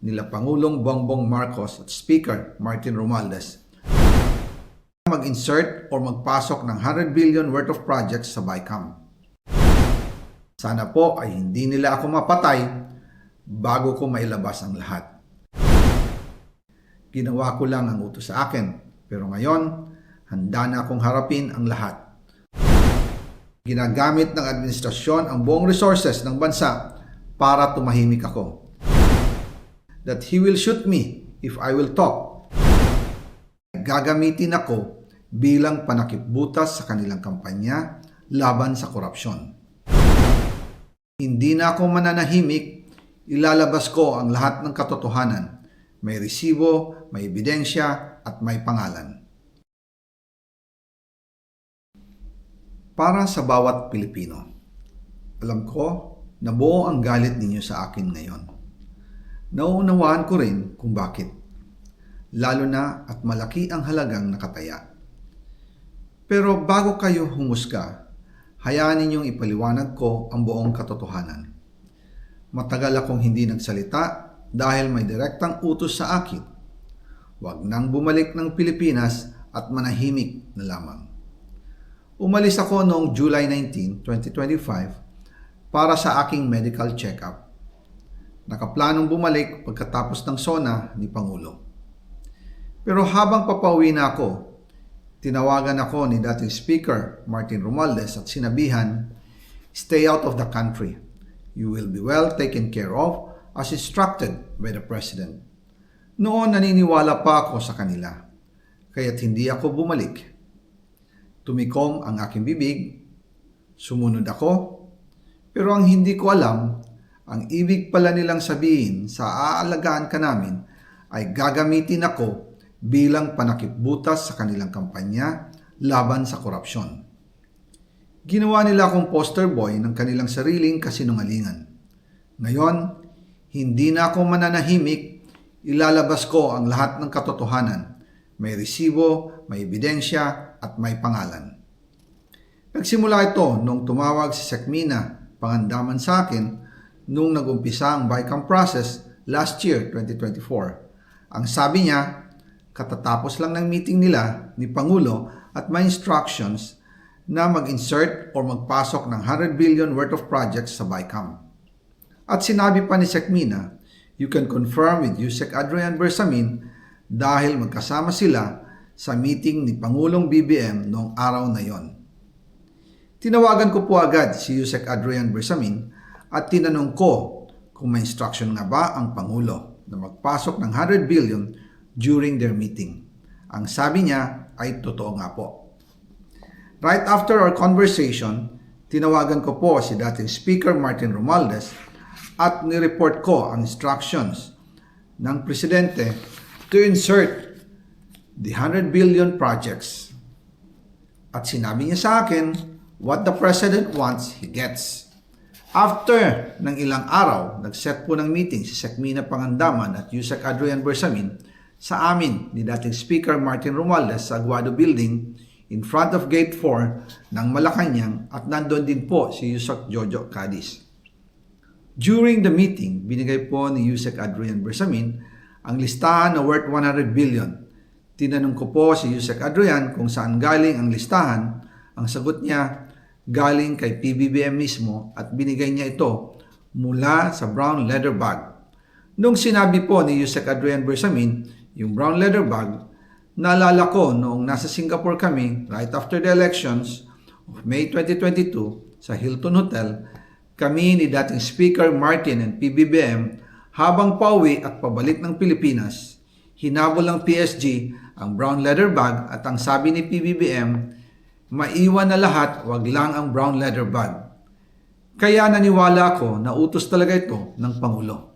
nila Pangulong Bongbong Marcos at Speaker Martin Romualdez mag-insert o magpasok ng 100 billion worth of projects sa BICAM. Sana po ay hindi nila ako mapatay bago ko mailabas ang lahat. Ginawa ko lang ang utos sa akin, pero ngayon, handa na akong harapin ang lahat. Ginagamit ng administrasyon ang buong resources ng bansa para tumahimik ako. That he will shoot me if I will talk. Gagamitin ako bilang panakipbutas sa kanilang kampanya laban sa korupsyon. Hindi na ako mananahimik, ilalabas ko ang lahat ng katotohanan. May resibo, may ebidensya, at may pangalan. Para sa bawat Pilipino, alam ko na buo ang galit ninyo sa akin ngayon. Nauunawaan ko rin kung bakit, lalo na at malaki ang halagang nakataya. Pero bago kayo humusga, hayaan ninyong ipaliwanag ko ang buong katotohanan. Matagal akong hindi nagsalita dahil may direktang utos sa akin. Huwag nang bumalik ng Pilipinas at manahimik na lamang. Umalis ako noong July 19, 2025 para sa aking medical check-up. Nakaplanong bumalik pagkatapos ng SONA ni Pangulo. Pero habang papauwi na ako, tinawagan ako ni dating Speaker Martin Romualdez at sinabihan, "Stay out of the country. You will be well taken care of as instructed by the President." Noon naniniwala pa ako sa kanila, kaya't hindi ako bumalik. Tumikom ang aking bibig, sumunod ako, pero ang hindi ko alam, ang ibig pala nilang sabihin sa aalagaan ka namin ay gagamitin ako bilang panakipbutas sa kanilang kampanya laban sa korupsyon. Ginawa nila akong poster boy ng kanilang sariling kasinungalingan. Ngayon, hindi na ako mananahimik, ilalabas ko ang lahat ng katotohanan. May resibo, may ebidensya, at may pangalan. Nagsimula ito nung tumawag si Sekmina Pangandaman sa akin nung nag-umpisa ang BICAM process last year, 2024. Ang sabi niya, katatapos lang ng meeting nila ni Pangulo at may instructions na mag-insert o magpasok ng 100 billion worth of projects sa BICAM. At sinabi pa ni Sekmina, you can confirm with Yusek Adrian Bersamin dahil magkasama sila sa meeting ni Pangulong BBM noong araw na yon. Tinawagan ko po agad si Yusek Adrian Bersamin at tinanong ko kung may instruction nga ba ang Pangulo na magpasok ng 100 billion during their meeting. Ang sabi niya ay totoo nga po. Right after our conversation, tinawagan ko po si dating Speaker Martin Romualdez at nireport ko ang instructions ng Presidente to insert the 100 billion projects. At sinabi niya sa akin, what the President wants, he gets. After ng ilang araw, nag-set po ng meeting si Sekmina Pangandaman at Yusek Adrian Bersamin sa amin ni dating Speaker Martin Romualdez sa Aguado Building in front of Gate 4 ng Malacanang at nandoon din po si Yusek Jojo Cadiz. During the meeting, binigay po ni Yusek Adrian Bersamin ang listahan na worth 100 billion. Tinanong ko po si Yusek Adrian kung saan galing ang listahan. Ang sagot niya, galing kay PBBM mismo at binigay niya ito mula sa brown leather bag. Nung sinabi po ni Yusek Adrian Bersamin, yung brown leather bag, naalala ko noong nasa Singapore kami right after the elections of May 2022 sa Hilton Hotel, kami ni dating Speaker Martin and PBBM habang pauwi at pabalik ng Pilipinas, hinabol ng PSG ang brown leather bag at ang sabi ni PBBM, maiwan na lahat, wag lang ang brown leather bag. Kaya naniwala ako na utos talaga ito ng Pangulo.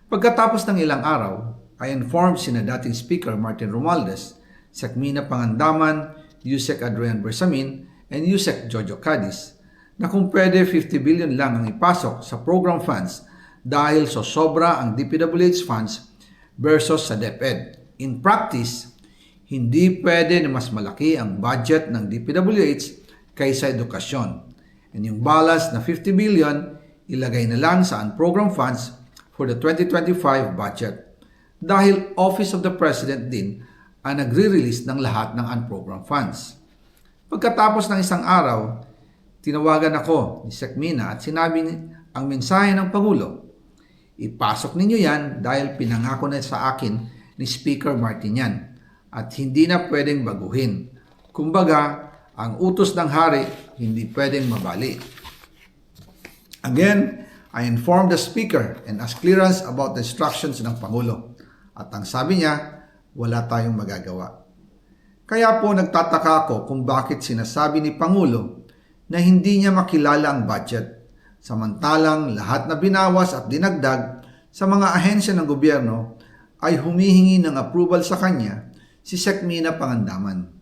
Pagkatapos ng ilang araw, I informed sina dating Speaker Martin Romualdez, Sekmina Pangandaman, Yusek Adrian Bersamin, and Yusek Jojo Cadiz na kung pwede 50 billion lang ang ipasok sa program funds dahil so sobra ang DPWH funds versus sa DepEd. In practice, hindi pwede na mas malaki ang budget ng DPWH kaysa edukasyon. And yung balance na 50 billion, ilagay na lang sa unprogrammed funds for the 2025 budget dahil Office of the President din ang nagre-release ng lahat ng unprogrammed funds. Pagkatapos ng isang araw, tinawagan ako ni Sec Mina at sinabi ang mensahe ng Pangulo. Ipasok ninyo yan dahil pinangako na sa akin ni Speaker Martin yan at hindi na pwedeng baguhin. Kumbaga, ang utos ng hari hindi pwedeng mabali. Again, I informed the Speaker and asked clearance about the instructions ng Pangulo. At ang sabi niya, wala tayong magagawa. Kaya po nagtataka ako kung bakit sinasabi ni Pangulo na hindi niya makilala ang budget, samantalang lahat na binawas at dinagdag sa mga ahensya ng gobyerno ay humihingi ng approval sa kanya si Sec Mina Pangandaman.